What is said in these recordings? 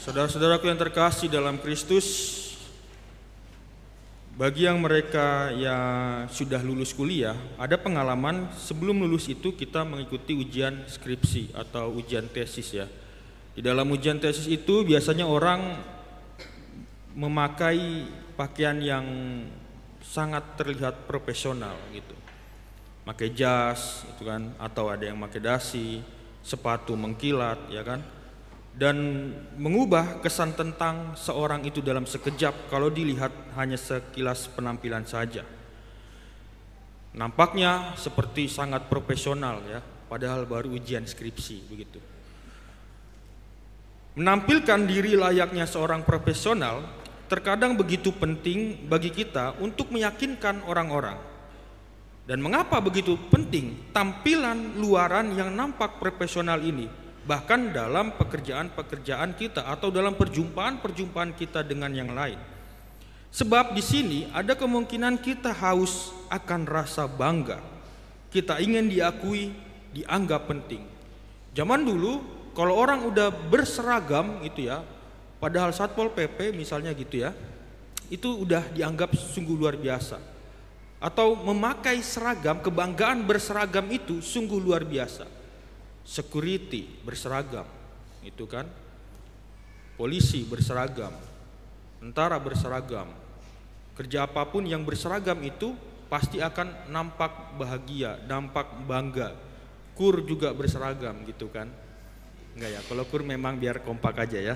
Saudara-saudaraku yang terkasih dalam Kristus, bagi yang mereka yang sudah lulus kuliah, ada pengalaman sebelum lulus itu kita mengikuti ujian skripsi atau ujian tesis ya. Di dalam ujian tesis itu biasanya orang memakai pakaian yang sangat terlihat profesional gitu. Pakai jas itu kan, atau ada yang pakai dasi, sepatu mengkilat ya kan. Dan mengubah kesan tentang seorang itu dalam sekejap kalau dilihat hanya sekilas penampilan saja. Nampaknya seperti sangat profesional ya, padahal baru ujian skripsi begitu. Menampilkan diri layaknya seorang profesional terkadang begitu penting bagi kita untuk meyakinkan orang-orang. Dan mengapa begitu penting tampilan luaran yang nampak profesional ini? Bahkan dalam pekerjaan-pekerjaan kita atau dalam perjumpaan-perjumpaan kita dengan yang lain. Sebab di sini ada kemungkinan kita haus akan rasa bangga. Kita ingin diakui, dianggap penting. Zaman dulu kalau orang udah berseragam itu ya, padahal Satpol PP misalnya gitu ya, itu udah dianggap sungguh luar biasa. Atau memakai seragam, kebanggaan berseragam itu sungguh luar biasa. Security berseragam, itu kan, polisi berseragam, tentara berseragam, kerja apapun yang berseragam itu pasti akan nampak bahagia, nampak bangga. KUR juga berseragam gitu kan, enggak ya? Kalau KUR memang biar kompak aja ya.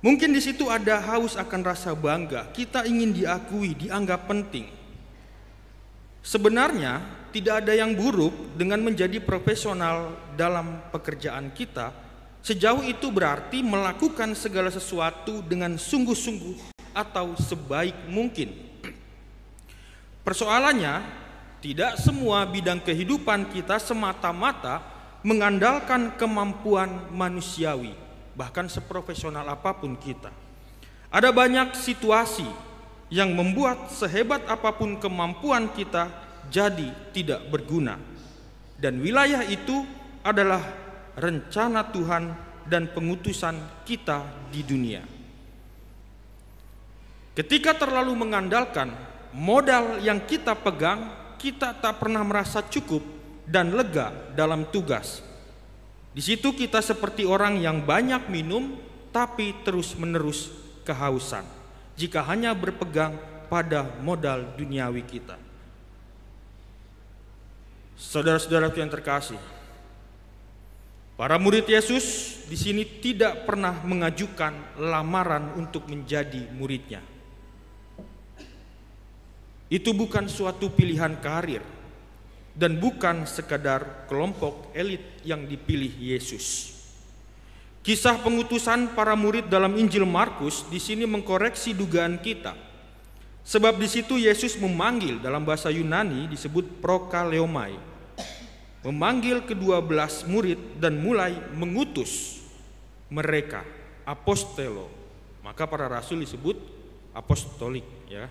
Mungkin di situ ada haus akan rasa bangga, kita ingin diakui, dianggap penting. Sebenarnya tidak ada yang buruk dengan menjadi profesional dalam pekerjaan kita, sejauh itu berarti melakukan segala sesuatu dengan sungguh-sungguh atau sebaik mungkin. Persoalannya, tidak semua bidang kehidupan kita semata-mata mengandalkan kemampuan manusiawi, bahkan seprofesional apapun kita. Ada banyak situasi yang membuat sehebat apapun kemampuan kita jadi tidak berguna. Dan wilayah itu adalah rencana Tuhan dan pengutusan kita di dunia. Ketika terlalu mengandalkan modal yang kita pegang, kita tak pernah merasa cukup dan lega dalam tugas. Di situ kita seperti orang yang banyak minum tapi terus-menerus kehausan jika hanya berpegang pada modal duniawi kita. Saudara-saudaraku yang terkasih, para murid Yesus di sini tidak pernah mengajukan lamaran untuk menjadi muridnya. Itu bukan suatu pilihan karir dan bukan sekadar kelompok elit yang dipilih Yesus. Kisah pengutusan para murid dalam Injil Markus di sini mengkoreksi dugaan kita. Sebab di situ Yesus memanggil, dalam bahasa Yunani disebut prokaleomai, memanggil ke-12 murid dan mulai mengutus mereka, apostelo. Maka para rasul disebut apostolik ya.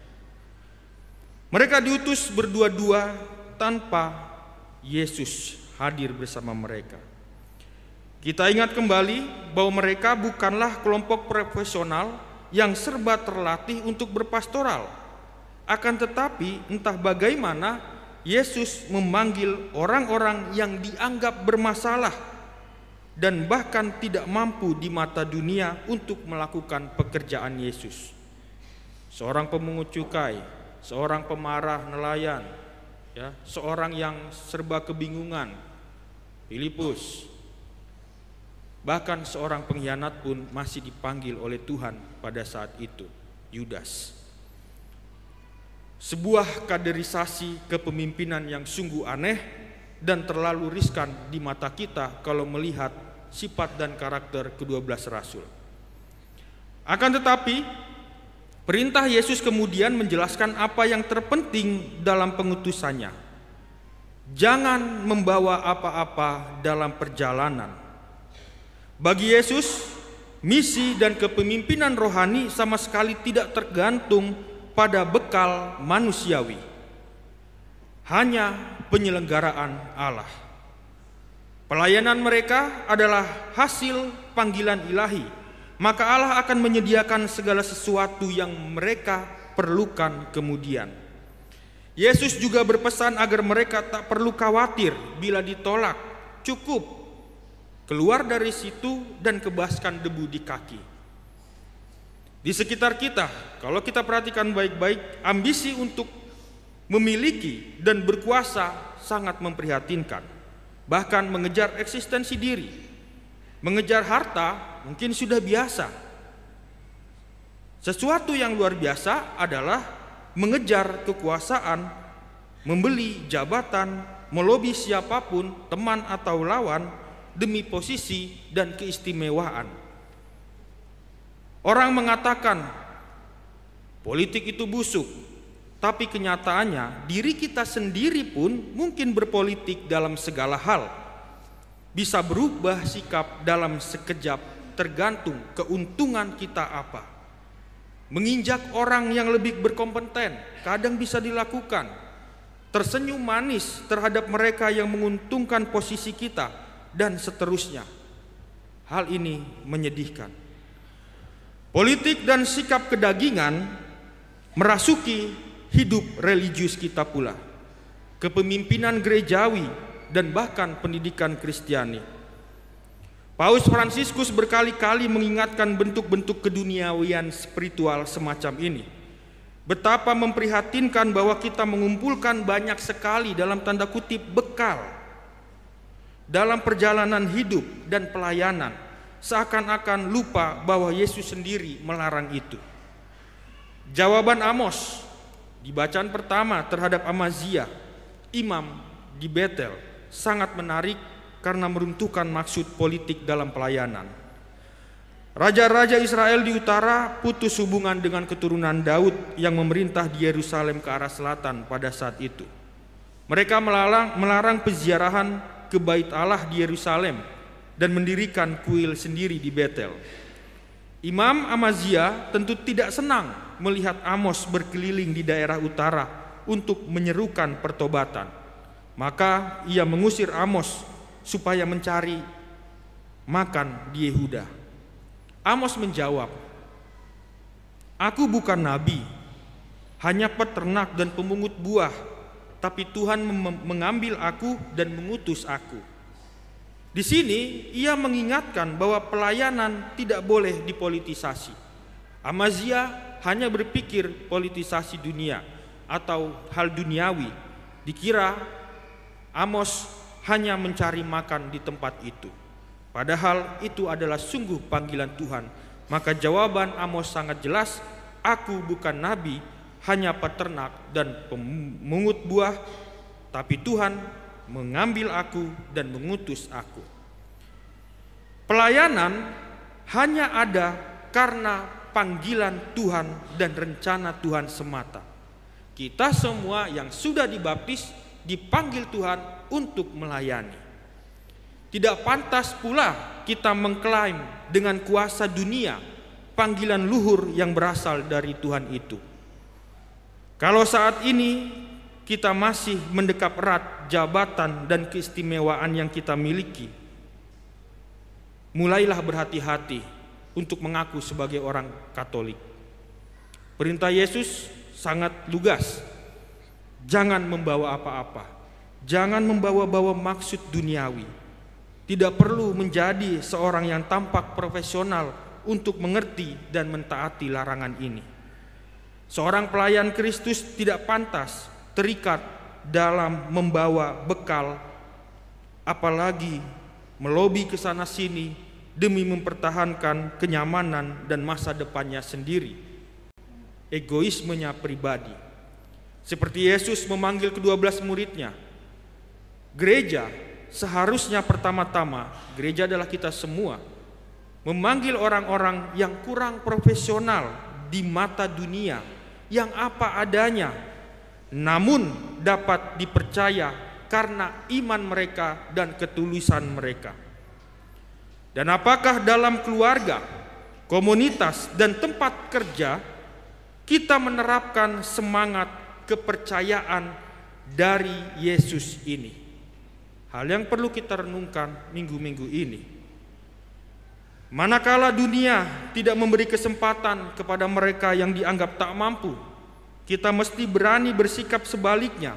Mereka diutus berdua-dua tanpa Yesus hadir bersama mereka. Kita ingat kembali bahwa mereka bukanlah kelompok profesional yang serba terlatih untuk berpastoral. Akan tetapi entah bagaimana Yesus memanggil orang-orang yang dianggap bermasalah dan bahkan tidak mampu di mata dunia untuk melakukan pekerjaan Yesus. Seorang pemungut cukai, seorang pemarah nelayan, ya, seorang yang serba kebingungan, Filipus, bahkan seorang pengkhianat pun masih dipanggil oleh Tuhan pada saat itu, Yudas. Sebuah kaderisasi kepemimpinan yang sungguh aneh dan terlalu riskan di mata kita kalau melihat sifat dan karakter ke-12 rasul. Akan tetapi, perintah Yesus kemudian menjelaskan apa yang terpenting dalam pengutusannya. Jangan membawa apa-apa dalam perjalanan. Bagi Yesus, misi dan kepemimpinan rohani sama sekali tidak tergantung pada bekal manusiawi, hanya penyelenggaraan Allah. Pelayanan mereka adalah hasil panggilan ilahi, maka Allah akan menyediakan segala sesuatu yang mereka perlukan kemudian. Yesus juga berpesan agar mereka tak perlu khawatir bila ditolak, cukup keluar dari situ dan kebaskan debu di kaki. Di sekitar kita, kalau kita perhatikan baik-baik, ambisi untuk memiliki dan berkuasa sangat memprihatinkan. Bahkan mengejar eksistensi diri, mengejar harta mungkin sudah biasa. Sesuatu yang luar biasa adalah mengejar kekuasaan, membeli jabatan, melobi siapapun, teman atau lawan demi posisi dan keistimewaan. Orang mengatakan politik itu busuk, tapi kenyataannya diri kita sendiri pun mungkin berpolitik dalam segala hal. Bisa berubah sikap dalam sekejap, tergantung keuntungan kita apa. Menginjak orang yang lebih berkompeten kadang bisa dilakukan. Tersenyum manis terhadap mereka yang menguntungkan posisi kita, dan seterusnya. Hal ini menyedihkan. Politik dan sikap kedagingan merasuki hidup religius kita pula, kepemimpinan gerejawi dan bahkan pendidikan Kristiani. Paus Fransiskus berkali-kali mengingatkan bentuk-bentuk keduniawian spiritual semacam ini. Betapa memprihatinkan bahwa kita mengumpulkan banyak sekali dalam tanda kutip bekal dalam perjalanan hidup dan pelayanan, seakan-akan lupa bahwa Yesus sendiri melarang itu. Jawaban Amos di bacaan pertama terhadap Amazia, imam di Betel, sangat menarik karena meruntuhkan maksud politik dalam pelayanan. Raja-raja Israel di utara putus hubungan dengan keturunan Daud yang memerintah di Yerusalem ke arah selatan pada saat itu. Mereka melarang peziarahan ke Bait Allah di Yerusalem dan mendirikan kuil sendiri di Betel. Imam Amazia tentu tidak senang melihat Amos berkeliling di daerah utara untuk menyerukan pertobatan. Maka ia mengusir Amos supaya mencari makan di Yehuda. Amos menjawab, "Aku bukan nabi, hanya peternak dan pemungut buah, tapi Tuhan mengambil aku dan mengutus aku." Di sini ia mengingatkan bahwa pelayanan tidak boleh dipolitisasi. Amazia hanya berpikir politisasi dunia atau hal duniawi. Dikira Amos hanya mencari makan di tempat itu. Padahal itu adalah sungguh panggilan Tuhan. Maka jawaban Amos sangat jelas, "Aku bukan nabi, hanya peternak dan pemungut buah, tapi Tuhan mengambil aku dan mengutus aku." Pelayanan hanya ada karena panggilan Tuhan dan rencana Tuhan semata. Kita semua yang sudah dibaptis dipanggil Tuhan untuk melayani. Tidak pantas pula kita mengklaim dengan kuasa dunia panggilan luhur yang berasal dari Tuhan itu. Kalau saat ini kita masih mendekap erat jabatan dan keistimewaan yang kita miliki, mulailah berhati-hati untuk mengaku sebagai orang Katolik. Perintah Yesus sangat lugas. Jangan membawa apa-apa. Jangan membawa-bawa maksud duniawi. Tidak perlu menjadi seorang yang tampak profesional untuk mengerti dan mentaati larangan ini. Seorang pelayan Kristus tidak pantas terikat dalam membawa bekal, apalagi melobi ke sana sini demi mempertahankan kenyamanan dan masa depannya sendiri, egoismenya pribadi. Seperti Yesus memanggil ke-12 muridnya, gereja seharusnya pertama-tama, gereja adalah kita semua, memanggil orang-orang yang kurang profesional di mata dunia, yang apa adanya, namun dapat dipercaya karena iman mereka dan ketulusan mereka. Dan apakah dalam keluarga, komunitas, dan tempat kerja kita menerapkan semangat kepercayaan dari Yesus ini? hal yang perlu kita renungkan minggu-minggu ini. Manakala dunia tidak memberi kesempatan kepada mereka yang dianggap tak mampu, kita mesti berani bersikap sebaliknya,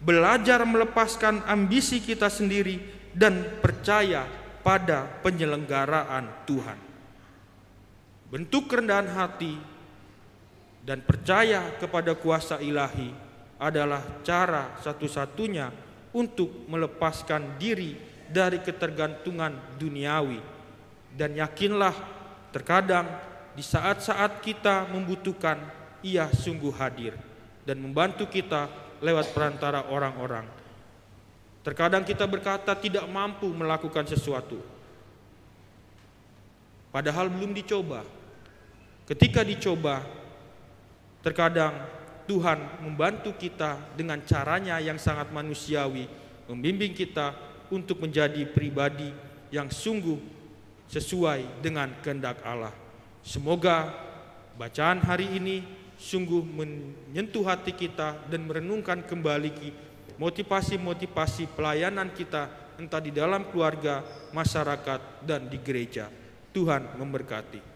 belajar melepaskan ambisi kita sendiri dan percaya pada penyelenggaraan Tuhan. Bentuk kerendahan hati dan percaya kepada kuasa ilahi adalah cara satu-satunya untuk melepaskan diri dari ketergantungan duniawi. Dan yakinlah, terkadang di saat-saat kita membutuhkan, Ia sungguh hadir dan membantu kita lewat perantara orang-orang. Terkadang kita berkata tidak mampu melakukan sesuatu, padahal belum dicoba. Ketika dicoba, terkadang Tuhan membantu kita dengan caranya yang sangat manusiawi, membimbing kita untuk menjadi pribadi yang sungguh sesuai dengan kehendak Allah. Semoga bacaan hari ini sungguh menyentuh hati kita dan merenungkan kembali motivasi-motivasi pelayanan kita, entah di dalam keluarga, masyarakat, dan di gereja. Tuhan memberkati.